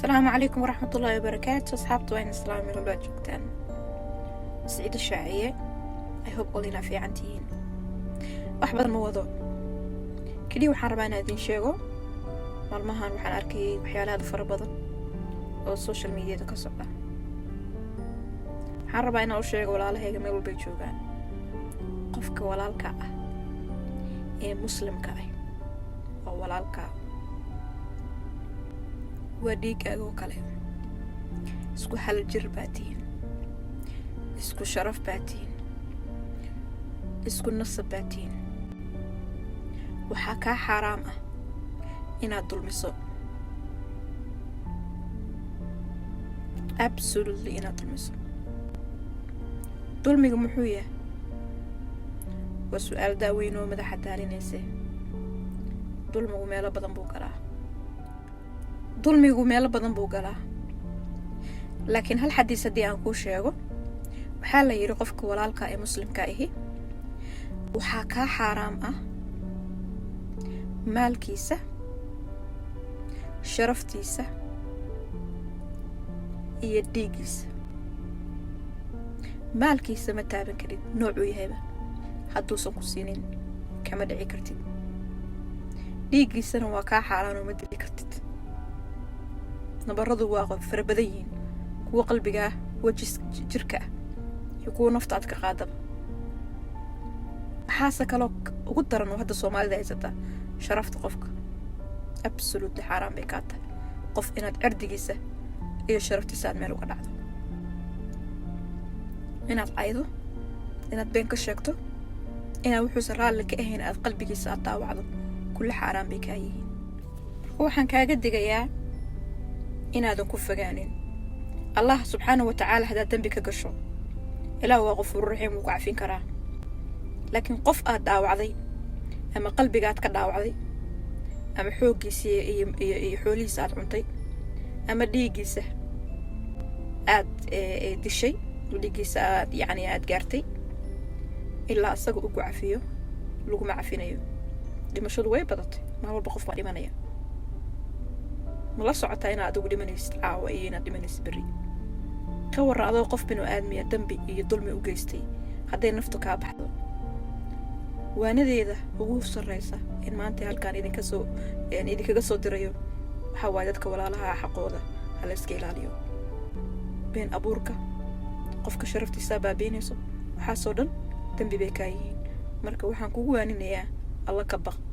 السلام عليكم ورحمة الله وبركاته. أصحابتي وين السلام يلا joogtaan سعيد الشاعية. I hope all inaa fiican tihiin. wax badan ma wado kaliya waxaan rabaa inaan idin sheego maalmahan waxaan arkayay waxyaalaha fara badan oo social media ka socda. waxaan rabaa inaan u sheego walaalahayga meel walba joogaan qofka walaalka ah ee muslimka ah oo walaalka waa dhiigaaga oo kale isku hal jir baatiin isku sharaf baatiin isku nasab baatiin waxaa kaa xaraam ah inaad dulmiso absolutely inaad dulmiso. dulmiga muxuu yahay? waa su'aal daaweyn oo madaxa daalinaysa. dulmigu meelo badan buu galaa laakiin hal xadiis haddii aan kuu sheego waxaa la yidhi qofka walaalka ee muslimka ahi waxaa kaa xaaraam ah maalkiisa, sharaftiisa iyo dhiiggiisa. maalkiisa ma taaban karid noocuu yahayba hadduusan ku siinin kama dhici kartid. dhiiggiisana waa kaa xaaraan oo ma dili kartid. nabaradu waa fara badan yihiin, kuwa qalbiga ah, kuwa jirka ah iyo kuwa nafta aad ka qaadaba. waxaase kaloo ugu daran oo hadda soomaalida haysata sharafta qofka absolutely xaaraan bay kaa tahay. qof inaad cirdigiisa iyo sharaftiisa aad meel uga dhacdo, inaad caydo, inaad been ka sheegto, inaad wuxuusan raalli ka ahayn aad qalbigiisa aad daawacdo, kulle xaaraan bay kaa yihiin. waxaan kaaga digayaa inaadan ku fogaanin allah subxaanahu wa tacaala. haddaad dambi ka gasho ilaah waa qafuur raxiim, wuu ku cafin karaa. laakiin qof aad dhaawacday ama qalbigaad ka dhaawacday ama xooggiisa iyo xoolihiisa aad cuntay ama dhiiggiisa aad dishay, dhiiggiisa aad gaartay, ilaa asaga ugu cafiyo laguma cafinayo. dhimashadu way badatay, mar walba qof baa dhimanaya. ma la socotaa inaad adigu dhimanaysid caawa iyo inaad dhimanaysid berri? ka warra adoo qof binu aadmiya dambi iyo dulmi u geystay hadday naftu kaa baxdo. waanadeeda ugu sarreysa in maanta halkaan idinkaga soo dirayo waxaa waaye dadka walaalaha xaqooda ha la iska ilaaliyo. been abuurka, qofka sharaftiisa baabiinayso, waxaasoo dhan dambi bay kaa yihiin. marka waxaan kugu waaninayaa alla ka baq.